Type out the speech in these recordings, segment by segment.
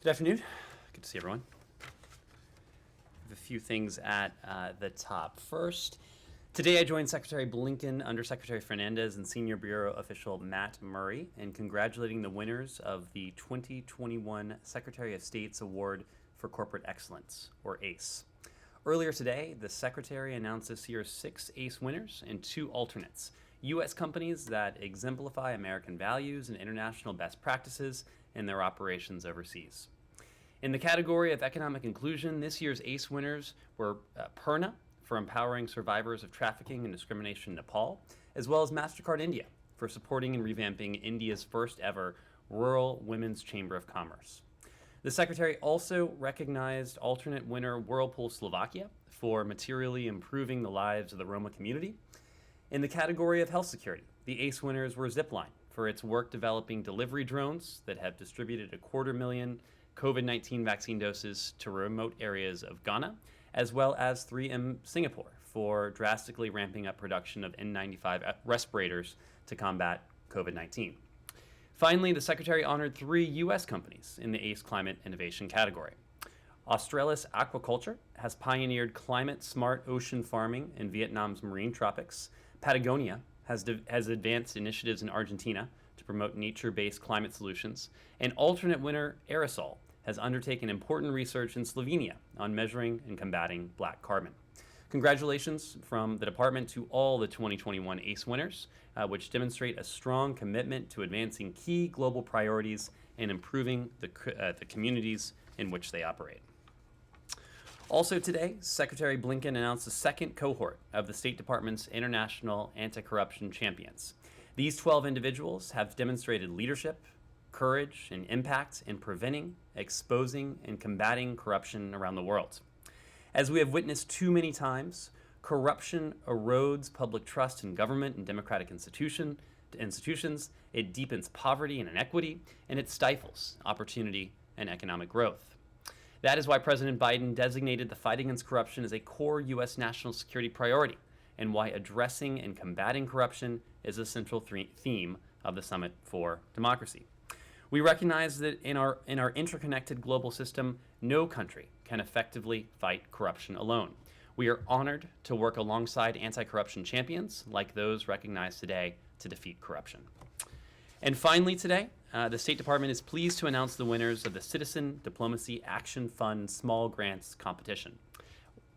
Good afternoon. Good to see everyone. I have a few things at the top. First, today I joined Secretary Blinken, Undersecretary Fernandez, and Senior Bureau official Matt Murray in congratulating the winners of the 2021 Secretary of State's Award for Corporate Excellence, or ACE. Earlier today, the Secretary announced this year's 6 ACE winners and 2 alternates, U.S. companies that exemplify American values and international best practices in their operations overseas. In the category of economic inclusion, this year's ACE winners were Purna for empowering survivors of trafficking and discrimination in Nepal, as well as MasterCard India for supporting and revamping India's first ever Rural Women's Chamber of Commerce. The Secretary also recognized alternate winner Whirlpool Slovakia for materially improving the lives of the Roma community. In the category of health security, the ACE winners were Zipline for its work developing delivery drones that have distributed 250,000 COVID-19 vaccine doses to remote areas of Ghana, as well as 3M Singapore for drastically ramping up production of N95 respirators to combat COVID-19. Finally, the Secretary honored 3 U.S. companies in the ACE Climate Innovation category. Australis Aquaculture has pioneered climate-smart ocean farming in Vietnam's marine tropics. Patagonia has advanced initiatives in Argentina to promote nature-based climate solutions. And alternate winner Aerosol has undertaken important research in Slovenia on measuring and combating black carbon. Congratulations from the department to all the 2021 ACE winners, which demonstrate a strong commitment to advancing key global priorities and improving the communities in which they operate. Also today, Secretary Blinken announced the second cohort of the State Department's International Anti-Corruption Champions. These 12 individuals have demonstrated leadership, courage, and impact in preventing, exposing, and combating corruption around the world. As we have witnessed too many times, corruption erodes public trust in government and democratic institutions, it deepens poverty and inequity, and it stifles opportunity and economic growth. That is why President Biden designated the fight against corruption as a core U.S. national security priority, and why addressing and combating corruption is a central theme of the Summit for Democracy. We recognize that in our interconnected global system, no country can effectively fight corruption alone. We are honored to work alongside anti-corruption champions like those recognized today to defeat corruption. And finally today, the State Department is pleased to announce the winners of the Citizen Diplomacy Action Fund Small Grants Competition.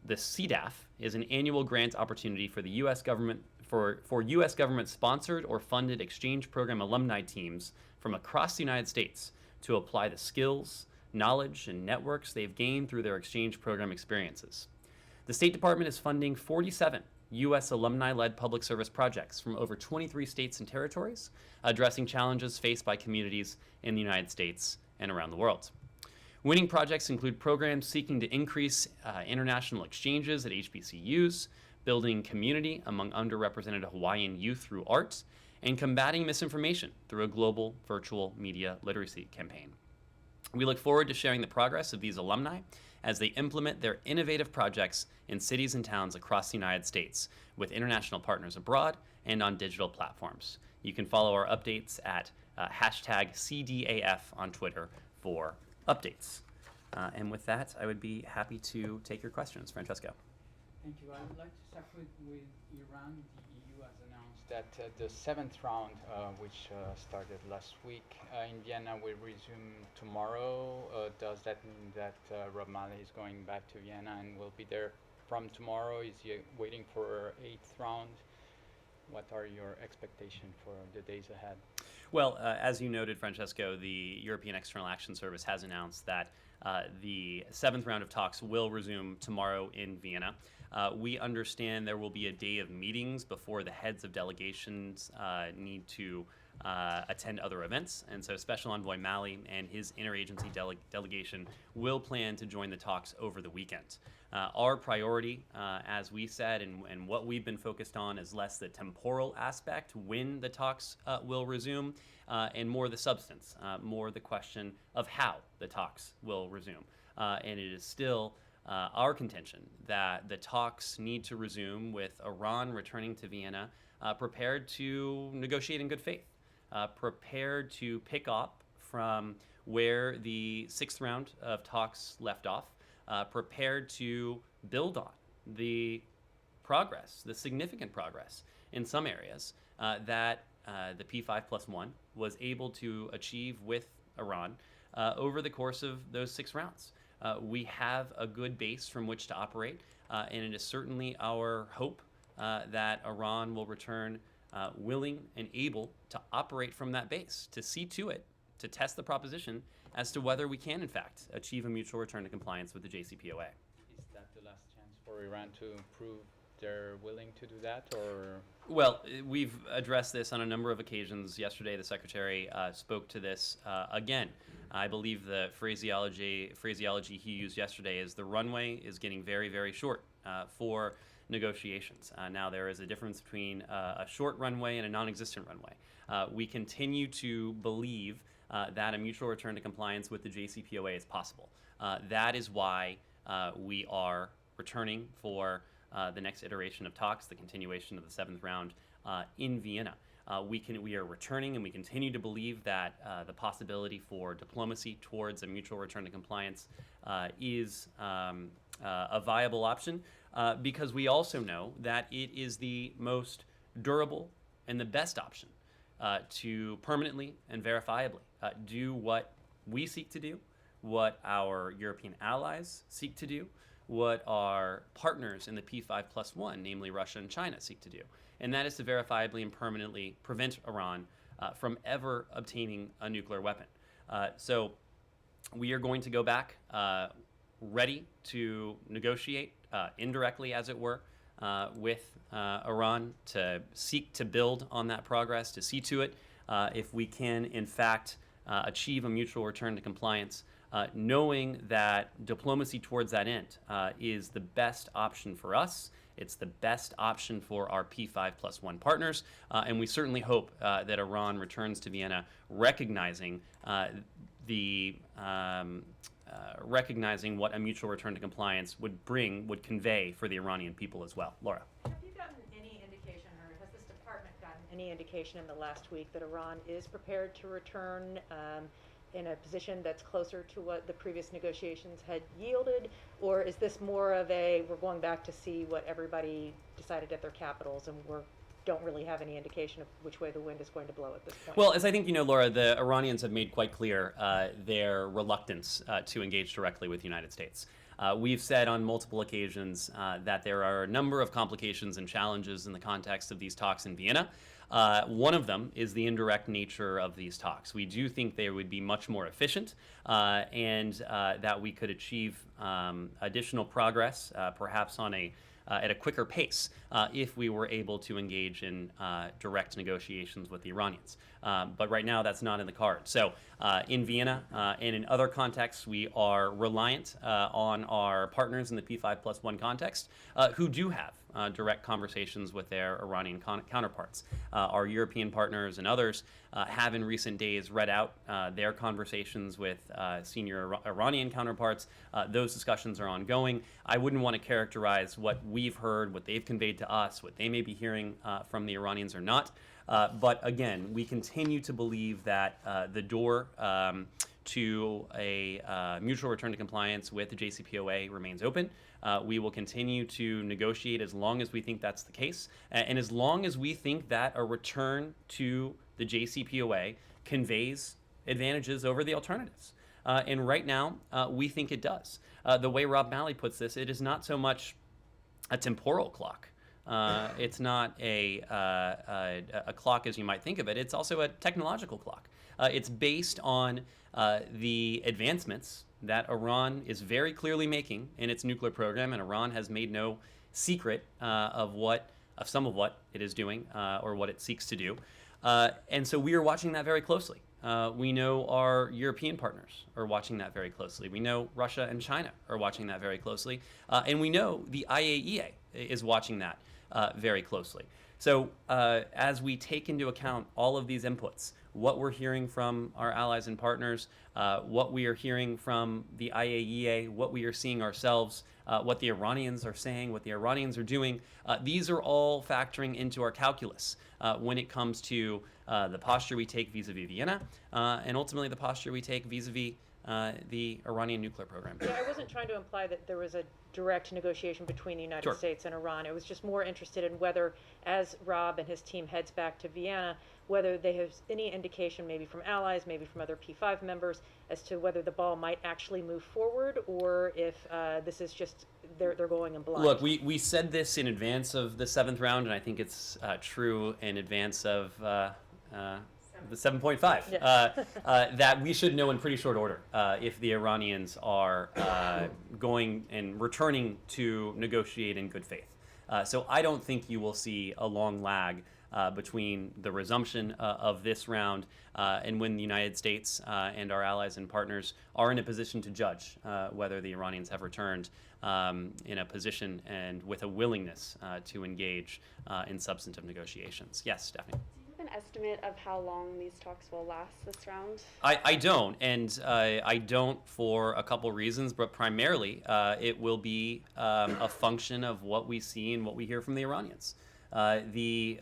The CDAF is an annual grant opportunity for the U.S. government for U.S. government-sponsored or funded exchange program alumni teams from across the United States to apply the skills, knowledge, and networks they've gained through their exchange program experiences. The State Department is funding 47 U.S. alumni-led public service projects from over 23 states and territories, addressing challenges faced by communities in the United States and around the world. Winning projects include programs seeking to increase international exchanges at HBCUs, building community among underrepresented Hawaiian youth through art, and combating misinformation through a global virtual media literacy campaign. We look forward to sharing the progress of these alumni as they implement their innovative projects in cities and towns across the United States with international partners abroad and on digital platforms. You can follow our updates at hashtag CDAF on Twitter for updates. And with that, I would be happy to take your questions. Francesco. Thank you. I would like to start with Iran. The EU has announced that the 7th round, which started last week in Vienna, will resume tomorrow. Does that mean that Rob Malley is going back to Vienna and will be there from tomorrow? Is he waiting for 8th round? What are your expectations for the days ahead? Well, as you noted, Francesco, the European External Action Service has announced that the 7th round of talks will resume tomorrow in Vienna. We understand there will be a day of meetings before the heads of delegations need to attend other events. And so Special Envoy Malley and his interagency delegation will plan to join the talks over the weekend. Our priority, as we said, and what we've been focused on is less the temporal aspect, when the talks will resume, and more the substance, more the question of how the talks will resume. And it is still our contention that the talks need to resume with Iran returning to Vienna, prepared to negotiate in good faith, prepared to pick up from where the sixth round of talks left off, prepared to build on the progress, the significant progress in some areas that the P5+1 was able to achieve with Iran over the course of those 6 rounds. We have a good base from which to operate, and it is certainly our hope that Iran will return willing and able to operate from that base, to see to it, to test the proposition as to whether we can, in fact, achieve a mutual return to compliance with the JCPOA. Is that the last chance for Iran to prove they're willing to do that, or? Well, we've addressed this on a number of occasions. Yesterday, the Secretary spoke to this again. I believe the phraseology he used yesterday is the runway is getting very, very short for negotiations. Now, there is a difference between a short runway and a non-existent runway. We continue to believe that a mutual return to compliance with the JCPOA is possible. That is why we are returning for the next iteration of talks, the continuation of the 7th round in Vienna. We are returning, and we continue to believe that the possibility for diplomacy towards a mutual return to compliance is a viable option, because we also know that it is the most durable and the best option to permanently and verifiably do what we seek to do, what our European allies seek to do, what our partners in the P5+1, namely Russia and China, seek to do. And that is to verifiably and permanently prevent Iran from ever obtaining a nuclear weapon. So we are going to go back ready to negotiate, indirectly as it were, with Iran, to seek to build on that progress, to see to it if we can, in fact, achieve a mutual return to compliance, knowing that diplomacy towards that end is the best option for us. It's the best option for our P5+1 partners, and we certainly hope that Iran returns to Vienna recognizing recognizing what a mutual return to compliance would convey for the Iranian people as well. Laura. Have you gotten any indication, or has this department gotten any indication in the last week that Iran is prepared to return in a position that's closer to what the previous negotiations had yielded? Or is this more of a, we're going back to see what everybody decided at their capitals, and we don't really have any indication of which way the wind is going to blow at this point? Well, as I think you know, Laura, the Iranians have made quite clear their reluctance to engage directly with the United States. We've said on multiple occasions that there are a number of complications and challenges in the context of these talks in Vienna. One of them is the indirect nature of these talks. We do think they would be much more efficient and that we could achieve additional progress, perhaps on at a quicker pace, if we were able to engage in direct negotiations with the Iranians. But right now, that's not in the cards. So in Vienna and in other contexts, we are reliant on our partners in the P5+1 context, who do have direct conversations with their Iranian counterparts. Our European partners and others have in recent days read out their conversations with senior Iranian counterparts. Those discussions are ongoing. I wouldn't want to characterize what we've heard, what they've conveyed to us, what they may be hearing from the Iranians or not. But again, we continue to believe that the door to a mutual return to compliance with the JCPOA remains open. We will continue to negotiate as long as we think that's the case, and as long as we think that a return to the JCPOA conveys advantages over the alternatives. And right now, we think it does. The way Rob Malley puts this, it is not so much a temporal clock. It's not a clock as you might think of it. It's also a technological clock. It's based on the advancements that Iran is very clearly making in its nuclear program, and Iran has made no secret of some of what it is doing or what it seeks to do. And so we are watching that very closely. We know our European partners are watching that very closely. We know Russia and China are watching that very closely. And we know the IAEA is watching that very closely. So as we take into account all of these inputs, what we're hearing from our allies and partners, what we are hearing from the IAEA, what we are seeing ourselves, what the Iranians are saying, what the Iranians are doing. These are all factoring into our calculus when it comes to the posture we take vis-a-vis Vienna, and ultimately the posture we take vis-a-vis the Iranian nuclear program. Yeah, I wasn't trying to imply that there was a direct negotiation between the United Sure. States and Iran. I was just more interested in whether, as Rob and his team heads back to Vienna, whether they have any indication, maybe from allies, maybe from other P5 members, as to whether the ball might actually move forward, or if this is just they're going in blind. Look, we said this in advance of the 7th round, and I think it's true in advance of the 7.5, Yeah. that we should know in pretty short order if the Iranians are going and returning to negotiate in good faith. So I don't think you will see a long lag between the resumption of this round and when the United States and our allies and partners are in a position to judge whether the Iranians have returned in a position and with a willingness to engage in substantive negotiations. Yes, Stephanie? An estimate of how long these talks will last this round? I don't, and I don't for a couple reasons, but primarily it will be a function of what we see and what we hear from the Iranians. The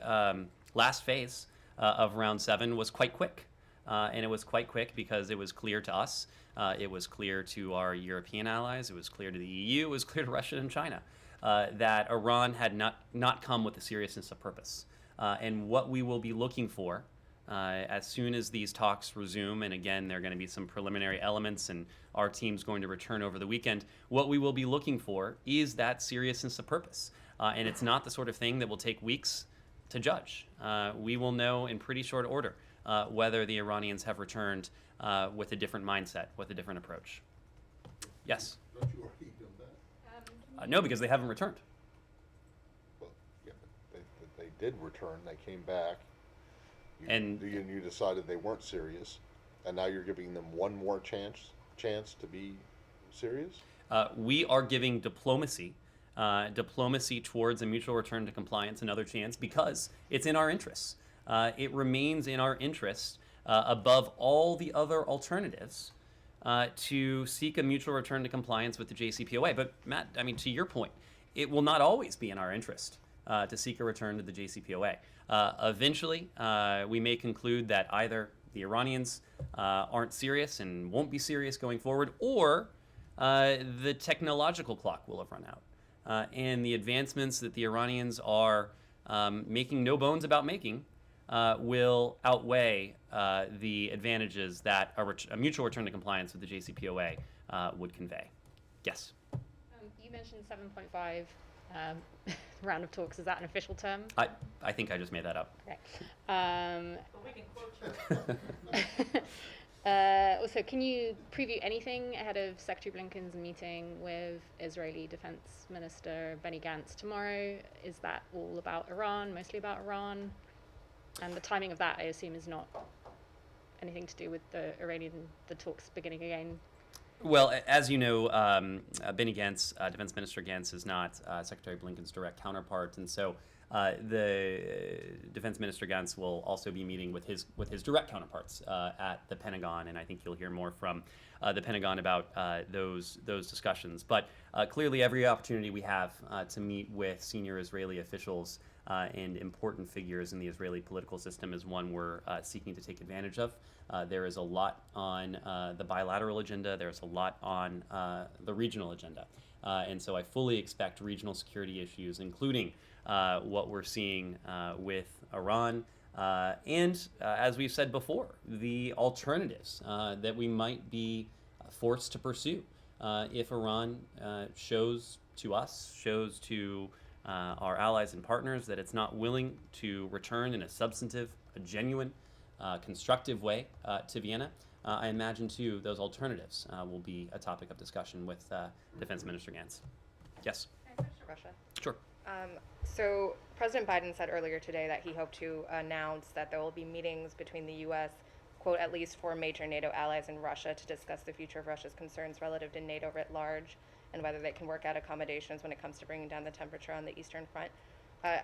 last phase of round 7 was quite quick, and it was quite quick because it was clear to us, it was clear to our European allies, it was clear to the EU, it was clear to Russia and China that Iran had not come with the seriousness of purpose. And what we will be looking for as soon as these talks resume, and again, there are going to be some preliminary elements, and our team's going to return over the weekend, what we will be looking for is that seriousness of purpose. And it's not the sort of thing that will take weeks to judge. We will know in pretty short order whether the Iranians have returned with a different mindset, with a different approach. Yes? Don't you already know that? No, because they haven't returned. Well, yeah, but they did return, they came back. And- You decided they weren't serious, and now you're giving them one more chance to be serious? We are giving diplomacy towards a mutual return to compliance another chance because it's in our interests. It remains in our interest above all the other alternatives to seek a mutual return to compliance with the JCPOA. But Matt, I mean, to your point, it will not always be in our interest to seek a return to the JCPOA. Eventually, we may conclude that either the Iranians aren't serious and won't be serious going forward, or the technological clock will have run out. And the advancements that the Iranians are making no bones about making will outweigh the advantages that a mutual return to compliance with the JCPOA would convey. Yes? You mentioned 7.5 round of talks. Is that an official term? I think I just made that up. Okay. But we can quote you. Also, can you preview anything ahead of Secretary Blinken's meeting with Israeli Defense Minister Benny Gantz tomorrow? Is that all about Iran, mostly about Iran? And the timing of that, I assume, is not anything to do with the talks beginning again. Well, as you know, Benny Gantz, Defense Minister Gantz, is not Secretary Blinken's direct counterpart, and so the Defense Minister Gantz will also be meeting with his direct counterparts at the Pentagon, and I think you'll hear more from the Pentagon about those discussions. But clearly, every opportunity we have to meet with senior Israeli officials and important figures in the Israeli political system is one we're seeking to take advantage of. There is a lot on the bilateral agenda. There's a lot on the regional agenda. And so I fully expect regional security issues, including what we're seeing with Iran, and as we've said before, the alternatives that we might be forced to pursue if Iran shows to our allies and partners that it's not willing to return in a substantive, a genuine, constructive way to Vienna. I imagine, too, those alternatives will be a topic of discussion with Defense Minister Gantz. Yes? Russia. Sure. So President Biden said earlier today that he hoped to announce that there will be meetings between the U.S., quote, at least 4 major NATO allies and Russia to discuss the future of Russia's concerns relative to NATO writ large and whether they can work out accommodations when it comes to bringing down the temperature on the Eastern Front.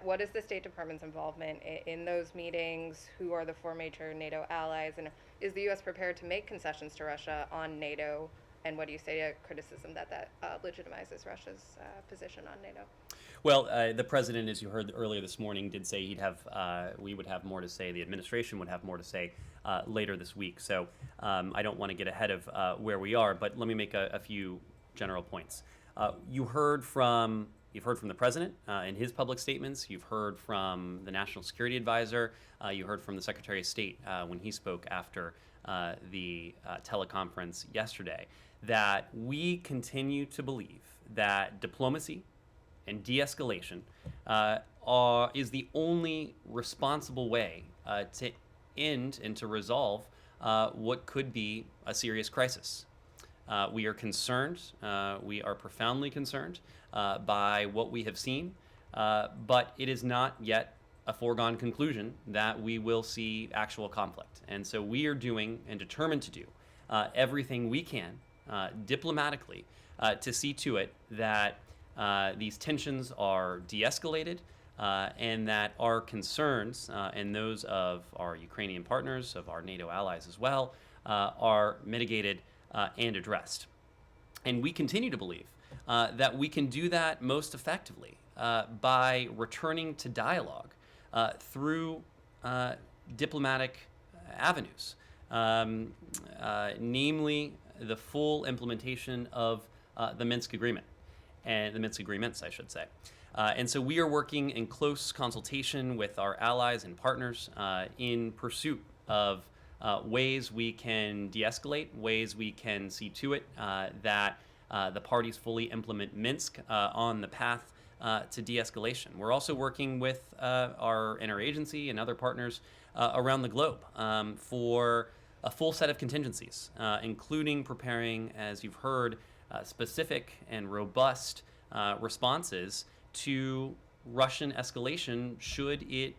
What is the State Department's involvement in those meetings? Who are the four major NATO allies? And is the U.S. prepared to make concessions to Russia on NATO? And what do you say to criticism that legitimizes Russia's position on NATO? Well, the president, as you heard earlier this morning, did say we would have more to say, the administration would have more to say later this week. So I don't want to get ahead of where we are, but let me make a few general points. You've heard from the president in his public statements. You've heard from the National Security Advisor. You heard from the Secretary of State when he spoke after the teleconference yesterday, that we continue to believe that diplomacy and de-escalation is the only responsible way to end and to resolve what could be a serious crisis. We are concerned, we are profoundly concerned by what we have seen, but it is not yet a foregone conclusion that we will see actual conflict. And so we are doing and determined to do everything we can diplomatically to see to it that these tensions are de-escalated and that our concerns and those of our Ukrainian partners, of our NATO allies as well, are mitigated and addressed. And we continue to believe that we can do that most effectively by returning to dialogue through diplomatic avenues, namely the full implementation of the Minsk Agreement, and the Minsk Agreements, I should say. And so we are working in close consultation with our allies and partners in pursuit of ways we can de-escalate, ways we can see to it that the parties fully implement Minsk on the path to de-escalation. We're also working with our interagency and other partners around the globe for a full set of contingencies, including preparing, as you've heard, specific and robust responses to Russian escalation should it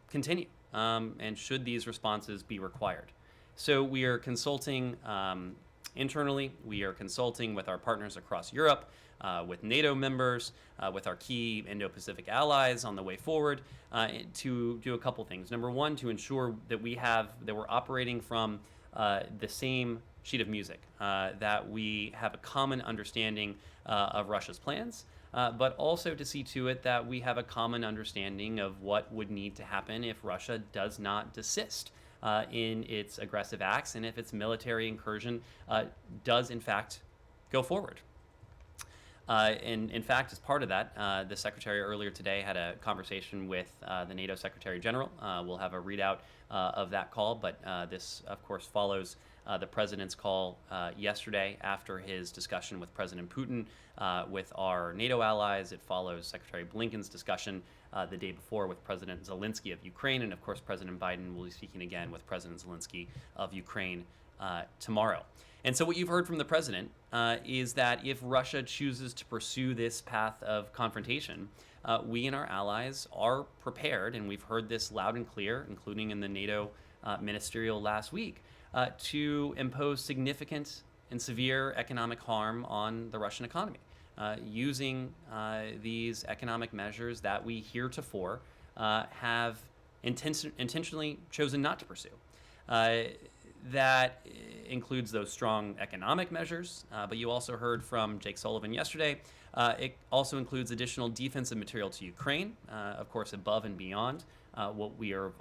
continue, and should these responses be required. So we are consulting internally, we are consulting with our partners across Europe, with NATO members, with our key Indo-Pacific allies on the way forward to do a couple things. Number one, to ensure that we're operating from the same sheet of music, that we have a common understanding of Russia's plans, but also to see to it that we have a common understanding of what would need to happen if Russia does not desist in its aggressive acts and if its military incursion does in fact go forward. And in fact, as part of that, the Secretary earlier today had a conversation with the NATO Secretary General. We'll have a readout of that call, but this, of course, follows the President's call yesterday after his discussion with President Putin with our NATO allies. It follows Secretary Blinken's discussion the day before with President Zelensky of Ukraine, and of course, President Biden will be speaking again with President Zelensky of Ukraine tomorrow. And so what you've heard from the president is that if Russia chooses to pursue this path of confrontation, we and our allies are prepared, and we've heard this loud and clear, including in the NATO ministerial last week, to impose significant and severe economic harm on the Russian economy, using these economic measures that we heretofore have intentionally chosen not to pursue. That includes those strong economic measures, but you also heard from Jake Sullivan yesterday. It also includes additional defensive material to Ukraine, of course, above and beyond what we are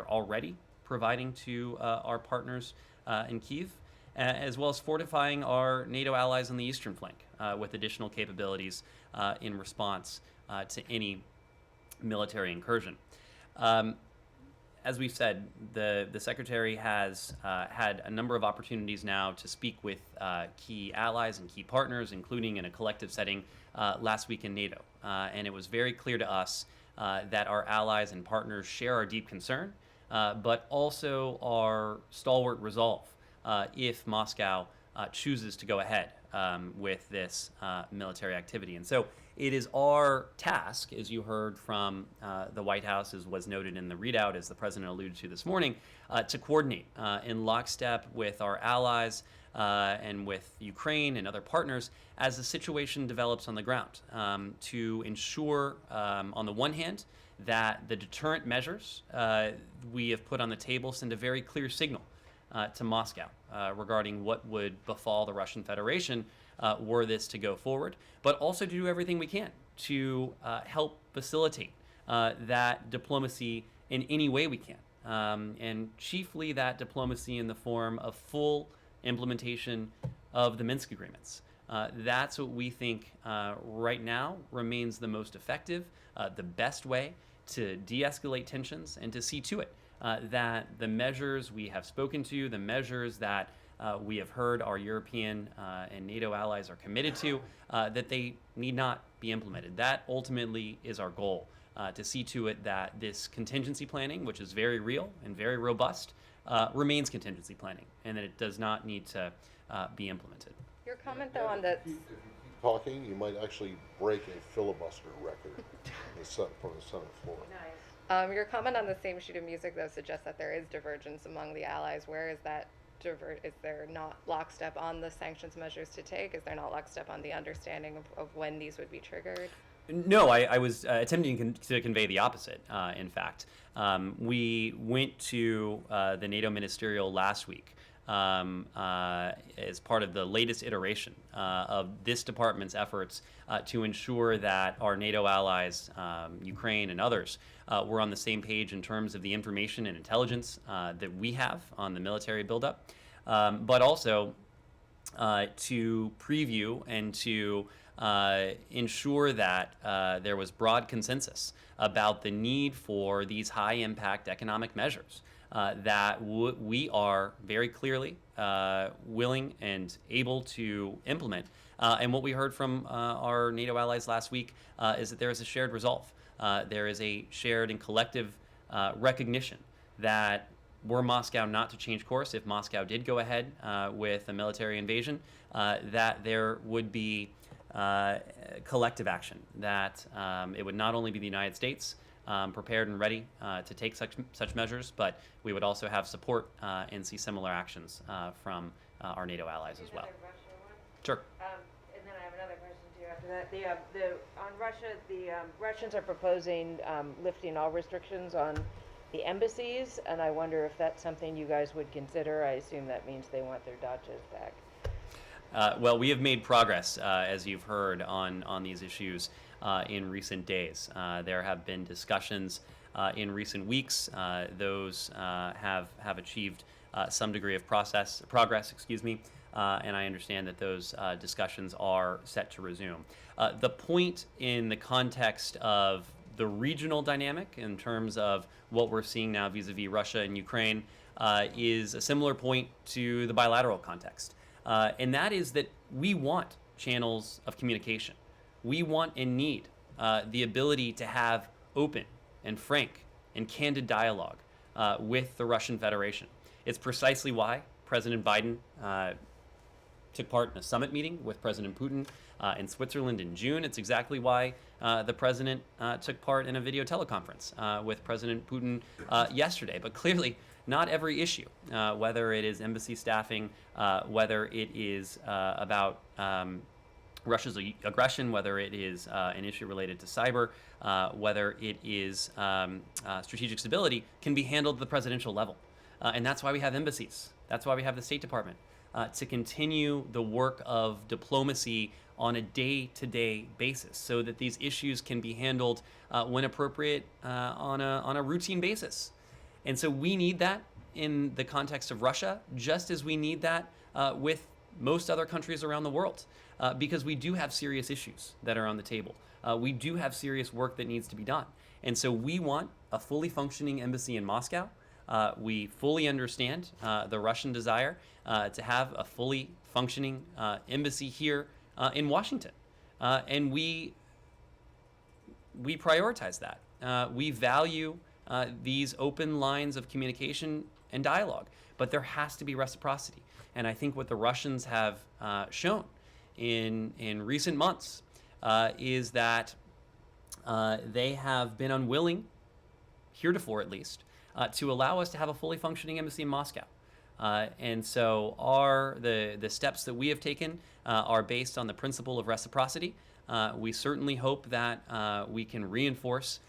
already providing to our partners in Kyiv, as well as fortifying our NATO allies on the eastern flank with additional capabilities in response to any military incursion. As we've said, the Secretary has had a number of opportunities now to speak with key allies and key partners, including in a collective setting last week in NATO. And it was very clear to us that our allies and partners share our deep concern, but also our stalwart resolve if Moscow chooses to go ahead with this military activity. And so it is our task, as you heard from the White House, as was noted in the readout, as the President alluded to this morning, to coordinate in lockstep with our allies and with Ukraine and other partners as the situation develops on the ground, to ensure, on the one hand, that the deterrent measures we have put on the table send a very clear signal to Moscow regarding what would befall the Russian Federation were this to go forward, but also to do everything we can to help facilitate that diplomacy in any way we can. And chiefly that diplomacy in the form of full implementation of the Minsk agreements. That's what we think right now remains the most effective, the best way to de-escalate tensions and to see to it that the measures we have spoken to, the measures that we have heard our European and NATO allies are committed to, that they need not be implemented. That ultimately is our goal, to see to it that this contingency planning, which is very real and very robust, remains contingency planning, and that it does not need to be implemented. Your comment, though, on the If you keep talking, you might actually break a filibuster record from the Senate floor. your comment on the same sheet of music, though, suggests that there is divergence among the allies. Where is that is there not lockstep on the sanctions measures to take? Is there not lockstep on the understanding of when these would be triggered? No, I was attempting to convey the opposite, in fact. We went to the NATO ministerial last week as part of the latest iteration of this department's efforts to ensure that our NATO allies, Ukraine and others, were on the same page in terms of the information and intelligence that we have on the military buildup, but also to preview and to ensure that there was broad consensus about the need for these high-impact economic measures that we are very clearly willing and able to implement. And what we heard from our NATO allies last week is that there is a shared resolve. There is a shared and collective recognition that were Moscow not to change course, if Moscow did go ahead with a military invasion, that there would be collective action, that it would not only be the United States prepared and ready to take such measures, but we would also have support and see similar actions from our NATO allies as well. Sure. And then I have another question too after that. On Russia, the Russians are proposing lifting all restrictions on the embassies, and I wonder if that's something you guys would consider. I assume that means they want their dachas back. Well, we have made progress, as you've heard, on these issues in recent days. There have been discussions in recent weeks. Those have achieved some degree of progress, and I understand that those discussions are set to resume. The point in the context of the regional dynamic, in terms of what we're seeing now vis-a-vis Russia and Ukraine, is a similar point to the bilateral context. And that is that we want channels of communication. We want and need the ability to have open and frank and candid dialogue with the Russian Federation. It's precisely why President Biden took part in a summit meeting with President Putin in Switzerland in June. It's exactly why the president took part in a video teleconference with President Putin yesterday. But clearly, not every issue, whether it is embassy staffing, whether it is about Russia's aggression, whether it is an issue related to cyber, whether it is strategic stability, can be handled at the presidential level. And that's why we have embassies. That's why we have the State Department, to continue the work of diplomacy on a day-to-day basis, so that these issues can be handled when appropriate on a routine basis. And so we need that in the context of Russia, just as we need that with most other countries around the world, because we do have serious issues that are on the table. We do have serious work that needs to be done. And so we want a fully functioning embassy in Moscow. We fully understand the Russian desire to have a fully functioning embassy here in Washington. And we prioritize that. We value these open lines of communication and dialogue, but there has to be reciprocity. And I think what the Russians have shown in recent months is that they have been unwilling, heretofore at least, to allow us to have a fully functioning embassy in Moscow. And so the steps that we have taken are based on the principle of reciprocity. We certainly hope that we can reinforce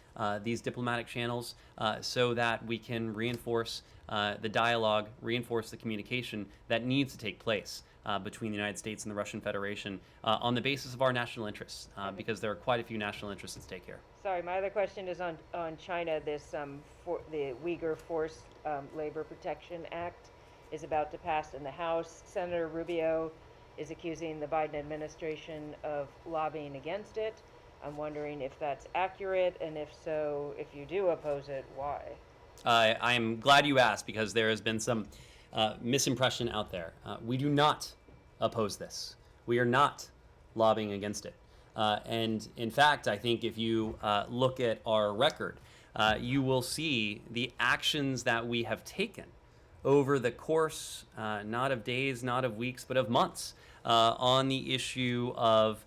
these diplomatic channels so that we can reinforce the dialogue, reinforce the communication that needs to take place between the United States and the Russian Federation on the basis of our national interests, because there are quite a few national interests at stake here. Sorry, my other question is on China. The Uyghur Forced Labor Protection Act is about to pass in the House. Senator Rubio is accusing the Biden administration of lobbying against it. I'm wondering if that's accurate, and if so, if you do oppose it, why? I'm glad you asked, because there has been some misimpression out there. We do not oppose this. We are not lobbying against it. And in fact, I think if you look at our record, you will see the actions that we have taken over the course, not of days, not of weeks, but of months, on the issue of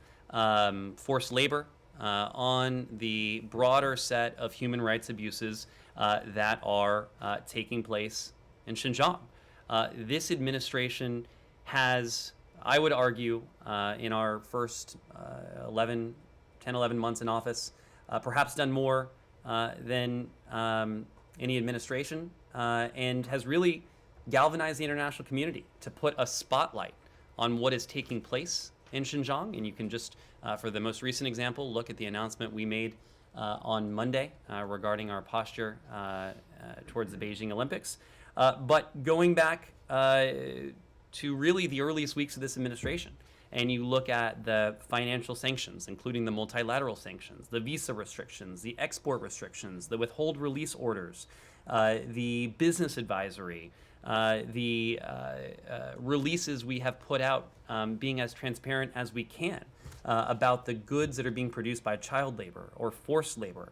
forced labor, on the broader set of human rights abuses that are taking place in Xinjiang. This administration has, I would argue, in our first 10, 11 months in office, perhaps done more than any administration, and has really galvanized the international community to put a spotlight on what is taking place in Xinjiang. And you can just, for the most recent example, look at the announcement we made on Monday regarding our posture towards the Beijing Olympics. But going back to really the earliest weeks of this administration, and you look at the financial sanctions, including the multilateral sanctions, the visa restrictions, the export restrictions, the withhold release orders, the business advisory, the releases we have put out, being as transparent as we can about the goods that are being produced by child labor or forced labor,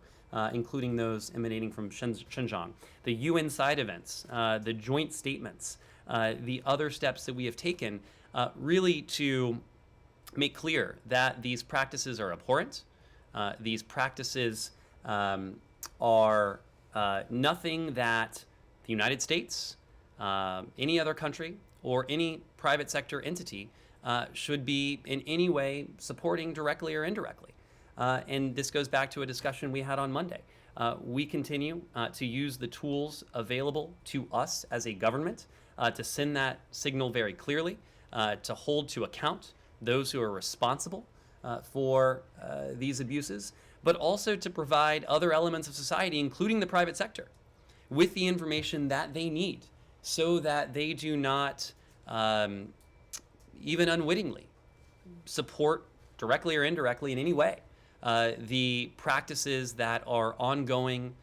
including those emanating from Xinjiang, the UN side events, the joint statements, the other steps that we have taken really to make clear that these practices are abhorrent. These practices are nothing that the United States, any other country, or any private sector entity should be in any way supporting directly or indirectly. And this goes back to a discussion we had on Monday. We continue to use the tools available to us as a government to send that signal very clearly, to hold to account those who are responsible for these abuses, but also to provide other elements of society, including the private sector, with the information that they need so that they do not, even unwittingly, support directly or indirectly in any way the practices that are ongoing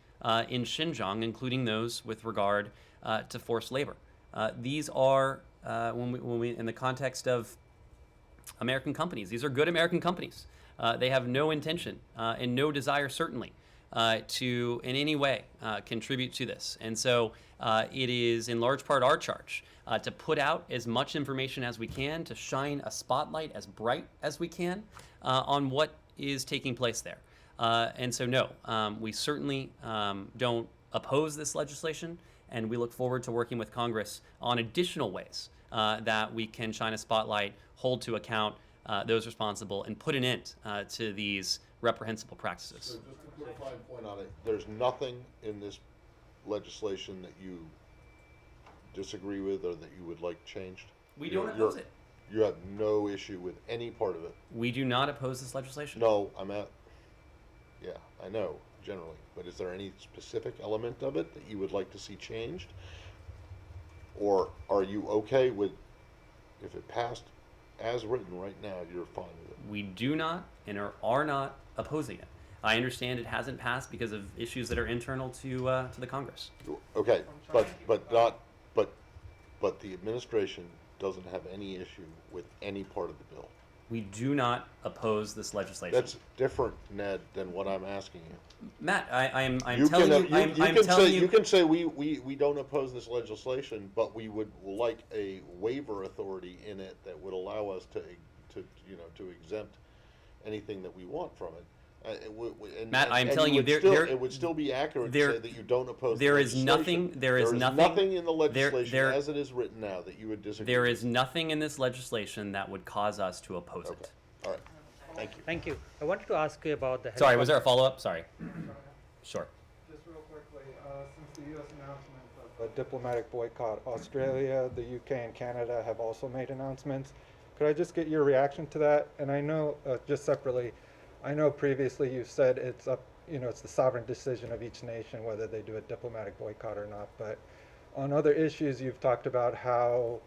in Xinjiang, including those with regard to forced labor. These are, when we, in the context of American companies, these are good American companies. They have no intention and no desire, certainly, to in any way contribute to this. And so it is in large part our charge to put out as much information as we can, to shine a spotlight as bright as we can on what is taking place there. And so no, we certainly don't oppose this legislation, and we look forward to working with Congress on additional ways that we can shine a spotlight, hold to account those responsible, and put an end to these reprehensible practices. So just to put a fine point on it, there's nothing in this legislation that you disagree with or that you would like changed? We don't oppose it. You have no issue with any part of it? We do not oppose this legislation. No, yeah, I know, generally, but is there any specific element of it that you would like to see changed? Or are you okay with, if it passed as written right now, you're fine with it? We do not and are not opposing it. I understand it hasn't passed because of issues that are internal to the Congress. Okay, but the administration doesn't have any issue with any part of the bill. We do not oppose this legislation. That's different, Ned, than what I'm asking you. Matt, I'm You telling can, you, I'm can telling say, you. you can say we don't oppose this legislation, but we would like a waiver authority in it that would allow us to exempt anything that we want from it. Matt, I'm and telling you, would there it would still be accurate there- to say that you don't oppose there the is legislation. nothing- there is nothing- nothing in the there- legislation there- as it is written now that you would disagree there with. is nothing in this legislation that would cause us to oppose Okay, it. all right, thank you. Thank you. I wanted to ask you about the. Sorry, was there a follow-up? Sorry. Sure. Just real quickly, since the U.S. announcement of a diplomatic boycott, Australia, the U.K., and Canada have also made announcements. Could I just get your reaction to that? And I know, just separately, I know previously you said it's up, it's the sovereign decision of each nation whether they do a diplomatic boycott or not. But on other issues, you've talked about how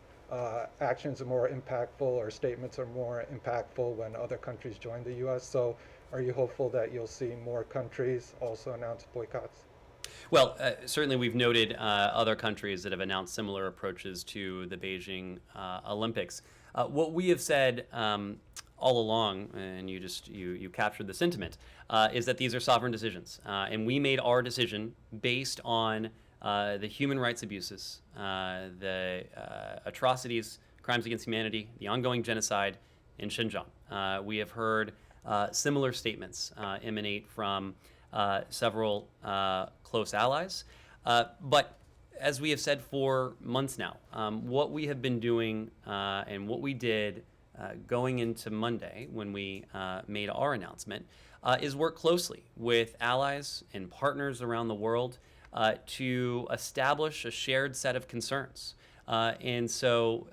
actions are more impactful or statements are more impactful when other countries join the U.S. So are you hopeful that you'll see more countries also announce boycotts? Well, certainly we've noted other countries that have announced similar approaches to the Beijing Olympics. What we have said all along, and you captured the sentiment, is that these are sovereign decisions, and we made our decision based on the human rights abuses, the atrocities, crimes against humanity, the ongoing genocide in Xinjiang. We have heard similar statements emanate from several close allies, but as we have said for months now, what we have been doing and what we did going into Monday when we made our announcement is work closely with allies and partners around the world to establish a shared set of concerns. And so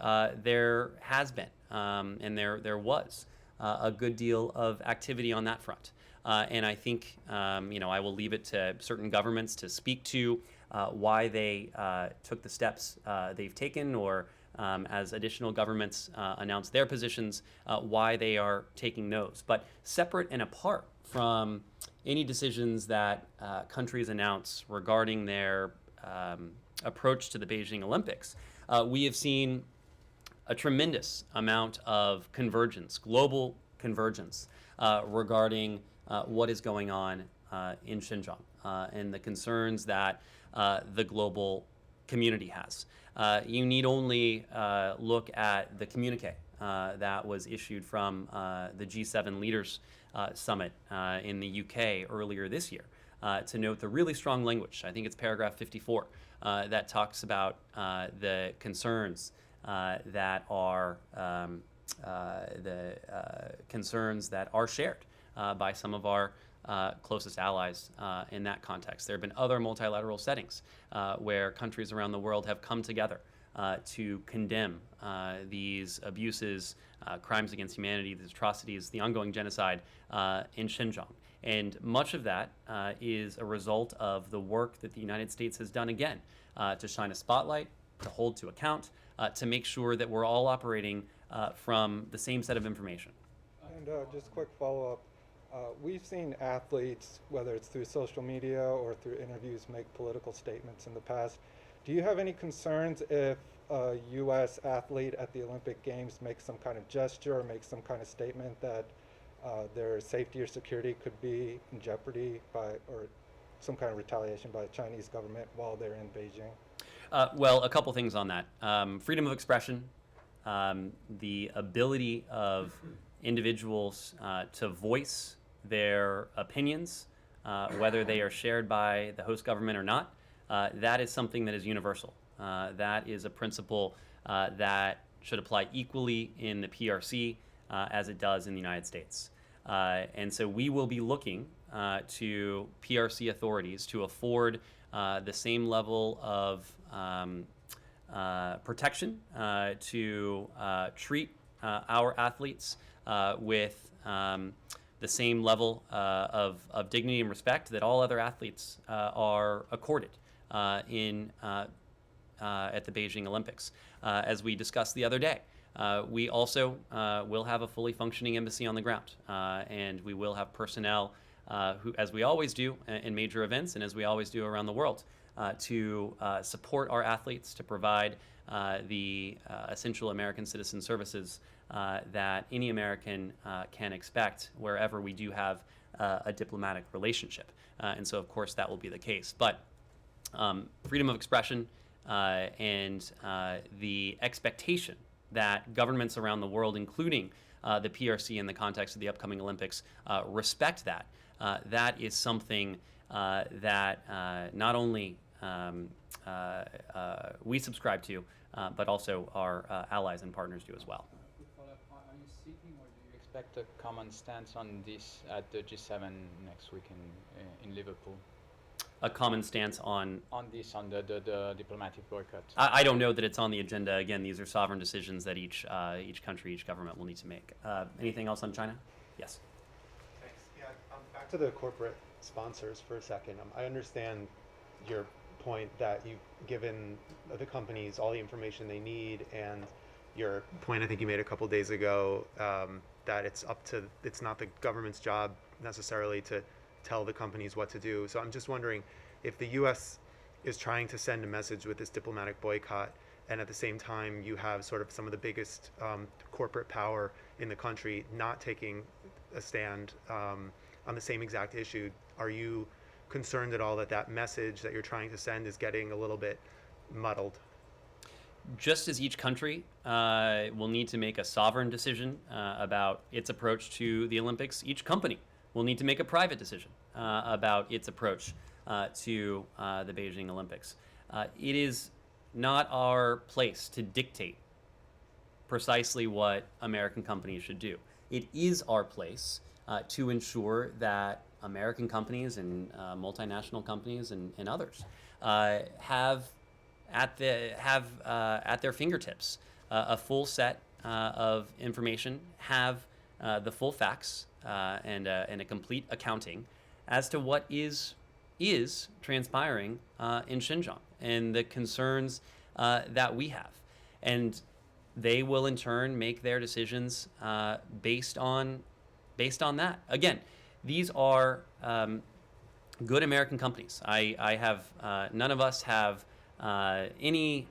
there has been and there was a good deal of activity on that front. And I think I will leave it to certain governments to speak to why they took the steps they've taken, or as additional governments announce their positions, why they are taking those. But separate and apart from any decisions that countries announce regarding their approach to the Beijing Olympics, we have seen a tremendous amount of convergence, global convergence, regarding what is going on in Xinjiang and the concerns that the global community has. You need only look at the communique that was issued from the G7 Leaders Summit in the UK earlier this year to note the really strong language. I think it's paragraph 54 that talks about the concerns that are concerns that are shared by some of our closest allies in that context. There have been other multilateral settings where countries around the world have come together to condemn these abuses, crimes against humanity, these atrocities, the ongoing genocide in Xinjiang. And much of that is a result of the work that the United States has done again to shine a spotlight, to hold to account, to make sure that we're all operating from the same set of information. And just quick follow-up. We've seen athletes, whether it's through social media or through interviews, make political statements in the past. Do you have any concerns if a U.S. athlete at the Olympic Games makes some kind of gesture or makes some kind of statement that their safety or security could be in jeopardy by, or some kind of retaliation by the Chinese government while they're in Beijing? Well, a couple things on that. Freedom of expression, the ability of individuals to voice their opinions, whether they are shared by the host government or not, that is something that is universal. That is a principle that should apply equally in the PRC as it does in the United States. And so we will be looking to PRC authorities to afford the same level of protection, to treat our athletes with the same level of dignity and respect that all other athletes are accorded at the Beijing Olympics. As we discussed the other day, we also will have a fully functioning embassy on the ground, and we will have personnel who, as we always do in major events and as we always do around the world, to support our athletes, to provide the essential American citizen services that any American can expect wherever we do have a diplomatic relationship. And so, of course, that will be the case. But freedom of expression and the expectation that governments around the world, including the PRC in the context of the upcoming Olympics respect that. That is something that not only we subscribe to, but also our allies and partners do as well. Quick follow-up. Are you seeking or do you expect a common stance on this at the G7 next week in Liverpool? A common stance on. On the diplomatic boycott? I don't know that it's on the agenda. Again, these are sovereign decisions that each country, each government will need to make. Anything else on China? Yes. Thanks. Yeah, back to the corporate sponsors for a second. I understand your point that you've given the companies all the information they need, and your point I think you made a couple days ago that it's not the government's job necessarily to tell the companies what to do. So I'm just wondering if the U.S. is trying to send a message with this diplomatic boycott, and at the same time you have sort of some of the biggest corporate power in the country not taking a stand on the same exact issue. Are you concerned at all that that message that you're trying to send is getting a little bit muddled? Just as each country will need to make a sovereign decision about its approach to the Olympics, each company will need to make a private decision about its approach to the Beijing Olympics. It is not our place to dictate precisely what American companies should do. It is our place to ensure that American companies and multinational companies and others have at their fingertips a full set of information, have the full facts and a complete accounting as to what is transpiring in Xinjiang and the concerns that we have. And they will in turn make their decisions based on that. Again, these are good American companies. I have none of us have any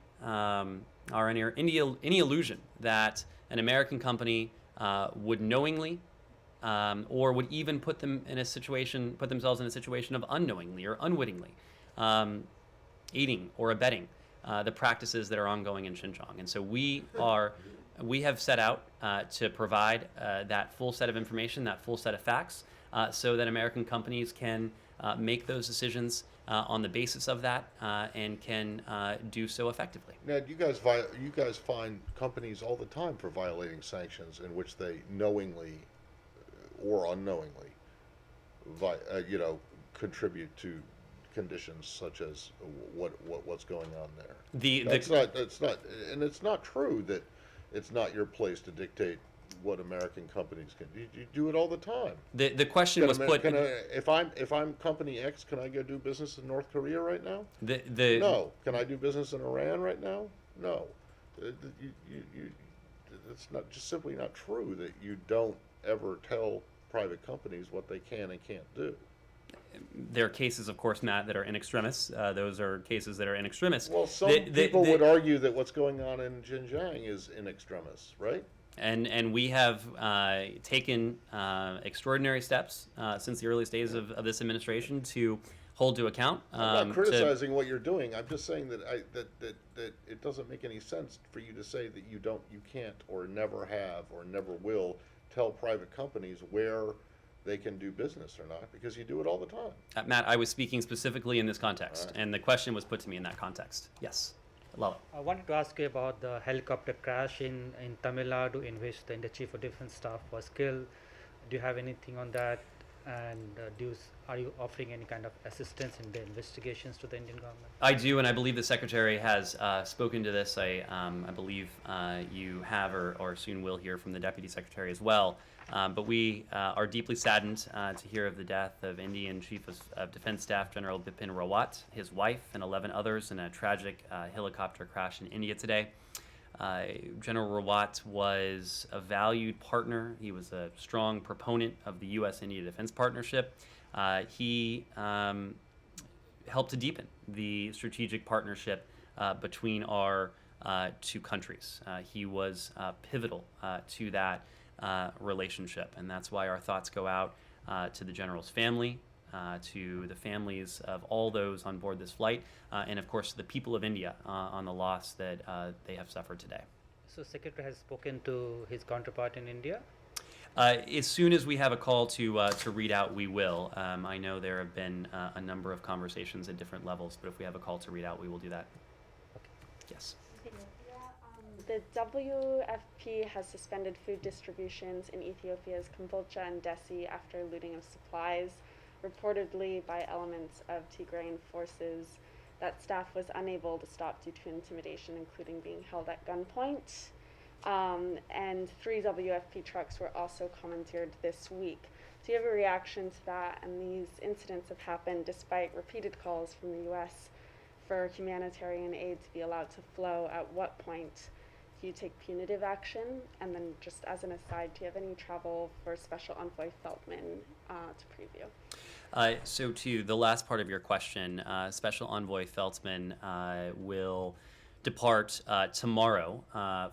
illusion that an American company would knowingly or would even put themselves in a situation of unknowingly or unwittingly aiding or abetting the practices that are ongoing in Xinjiang. And so we have set out to provide that full set of information, that full set of facts, so that American companies can make those decisions on the basis of that and can do so effectively. Ned, you guys find companies all the time for violating sanctions in which they knowingly or unknowingly, contribute to conditions such as what's going on there. It's not true that it's not your place to dictate what American companies can do. You do it all the time. The question was put. If I'm company X, can I go do business in North Korea right now? No. Can I do business in Iran right now? No. It's simply not true that you don't ever tell private companies what they can and can't do. There are cases, of course, Matt, that are in extremis. Those are cases that are in extremis. Well, some people would argue that what's going on in Xinjiang is in extremis, right? And we have taken extraordinary steps since the earliest days of this administration to hold to account. I'm not criticizing what you're doing. I'm just saying that that it doesn't make any sense for you to say that you can't, or never have, or never will tell private companies where they can do business or not, because you do it all the time. Matt, I was speaking specifically in this context, and the question was put to me in that context. Yes. Love it. I wanted to ask you about the helicopter crash in Tamil Nadu in which the Chief of Defense Staff was killed. Do you have anything on that? And are you offering any kind of assistance in the investigations to the Indian government? I do, and I believe the Secretary has spoken to this. I believe you have or soon will hear from the Deputy Secretary as well. But we are deeply saddened to hear of the death of Indian Chief of Defense Staff General Bipin Rawat, his wife, and 11 others in a tragic helicopter crash in India today. General Rawat was a valued partner. He was a strong proponent of the U.S.-India Defense Partnership. He helped to deepen the strategic partnership between our two countries. He was pivotal to that relationship, and that's why our thoughts go out to the General's family, to the families of all those on board this flight, and of course the people of India on the loss that they have suffered today. So Secretary has spoken to his counterpart in India? As soon as we have a call to read out, we will. I know there have been a number of conversations at different levels, but if we have a call to read out, we will do that. Yes. The WFP has suspended food distributions in Ethiopia's Kombolcha and Dessie after looting of supplies, reportedly by elements of Tigrayan forces that staff was unable to stop due to intimidation, including being held at gunpoint. And 3 WFP trucks were also commandeered this week. Do you have a reaction to that? And these incidents have happened despite repeated calls from the U.S. for humanitarian aid to be allowed to flow. At what point do you take punitive action? And then just as an aside, do you have any travel for Special Envoy Feltman to preview? So to the last part of your question, Special Envoy Feltman will depart tomorrow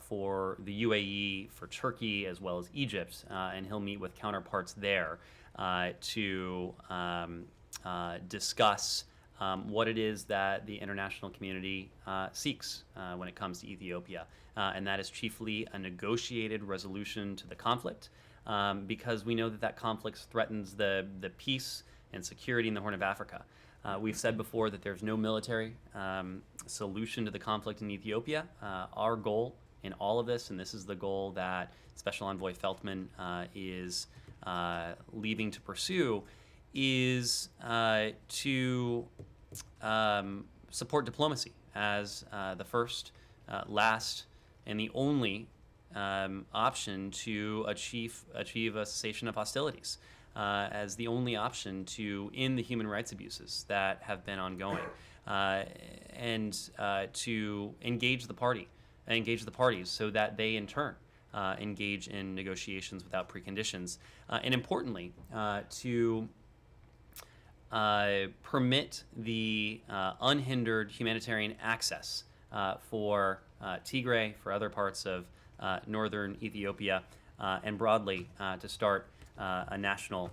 for the UAE, for Turkey, as well as Egypt, and he'll meet with counterparts there to discuss what it is that the international community seeks when it comes to Ethiopia. And that is chiefly a negotiated resolution to the conflict, because we know that that conflict threatens the peace and security in the Horn of Africa. We've said before that there's no military solution to the conflict in Ethiopia. Our goal in all of this, and this is the goal that Special Envoy Feltman is leaving to pursue, is to support diplomacy as the first, last, and the only option to achieve a cessation of hostilities, as the only option to end the human rights abuses that have been ongoing, and to engage the parties so that they in turn engage in negotiations without preconditions, and importantly, to permit the unhindered humanitarian access for Tigray, for other parts of northern Ethiopia, and broadly to start a national,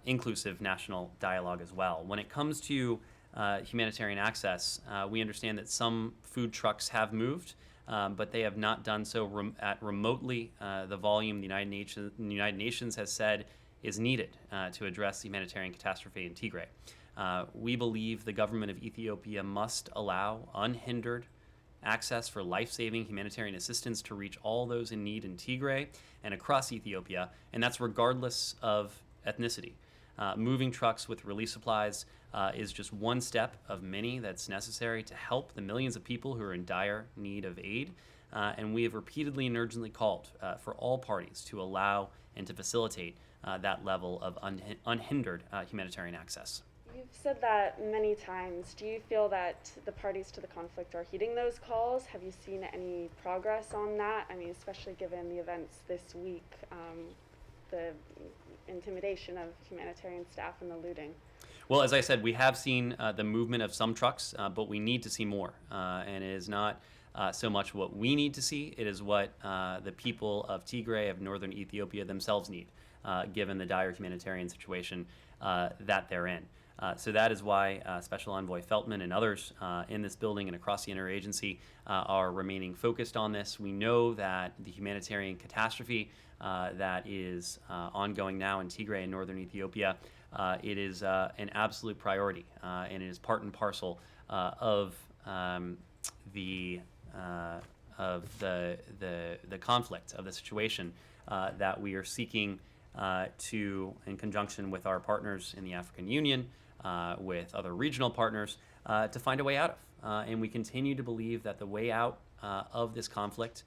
inclusive national dialogue as well. When it comes to humanitarian access, we understand that some food trucks have moved, but they have not done so at remotely the volume the United Nations has said is needed to address the humanitarian catastrophe in Tigray. We believe the government of Ethiopia must allow unhindered access for life-saving humanitarian assistance to reach all those in need in Tigray and across Ethiopia, and that's regardless of ethnicity. Moving trucks with relief supplies is just one step of many that's necessary to help the millions of people who are in dire need of aid, and we have repeatedly and urgently called for all parties to allow and to facilitate that level of unhindered humanitarian access. You've said that many times. Do you feel that the parties to the conflict are heeding those calls? Have you seen any progress on that? I mean, especially given the events this week, the intimidation of humanitarian staff and the looting. Well, as I said, we have seen the movement of some trucks, but we need to see more. And it is not so much what we need to see, it is what the people of Tigray, of northern Ethiopia themselves need, given the dire humanitarian situation that they're in. So that is why Special Envoy Feltman and others in this building and across the interagency are remaining focused on this. We know that the humanitarian catastrophe that is ongoing now in Tigray and northern Ethiopia, it is an absolute priority, and it is part and parcel of the conflict, of the situation that we are seeking to, in conjunction with our partners in the African Union, with other regional partners, to find a way out of. And we continue to believe that the way out of this conflict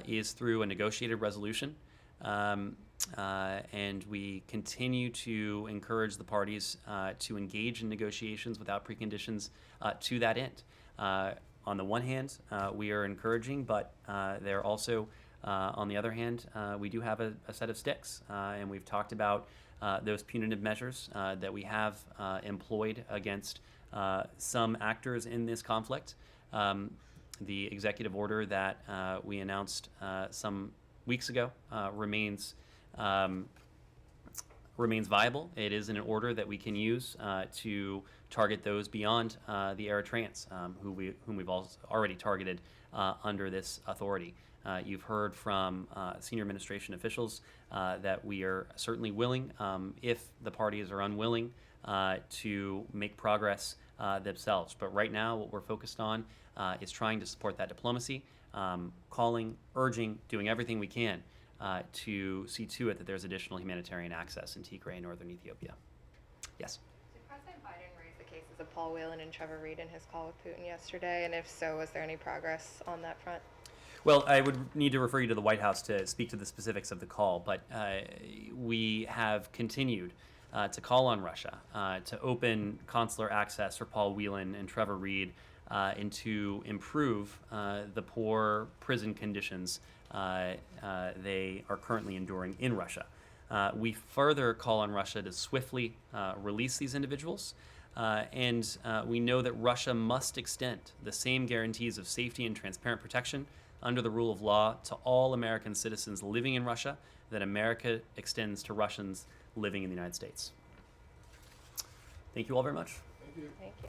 is through a negotiated resolution. And we continue to encourage the parties to engage in negotiations without preconditions to that end. On the one hand, we are encouraging, but they're also, on the other hand, we do have a set of sticks, and we've talked about those punitive measures that we have employed against some actors in this conflict. The executive order that we announced some weeks ago remains viable. It is an order that we can use to target those beyond the Eritreans, whom we've already targeted under this authority. You've heard from senior administration officials that we are certainly willing, if the parties are unwilling, to make progress themselves. But right now, what we're focused on is trying to support that diplomacy, calling, urging, doing everything we can to see to it that there's additional humanitarian access in Tigray, northern Ethiopia. Yes? Did President Biden raise the cases of Paul Whelan and Trevor Reed in his call with Putin yesterday? And if so, was there any progress on that front? Well, I would need to refer you to the White House to speak to the specifics of the call, but we have continued to call on Russia to open consular access for Paul Whelan and Trevor Reed and to improve the poor prison conditions they are currently enduring in Russia. We further call on Russia to swiftly release these individuals. And we know that Russia must extend the same guarantees of safety and transparent protection under the rule of law to all American citizens living in Russia that America extends to Russians living in the United States. Thank you all very much. Thank you.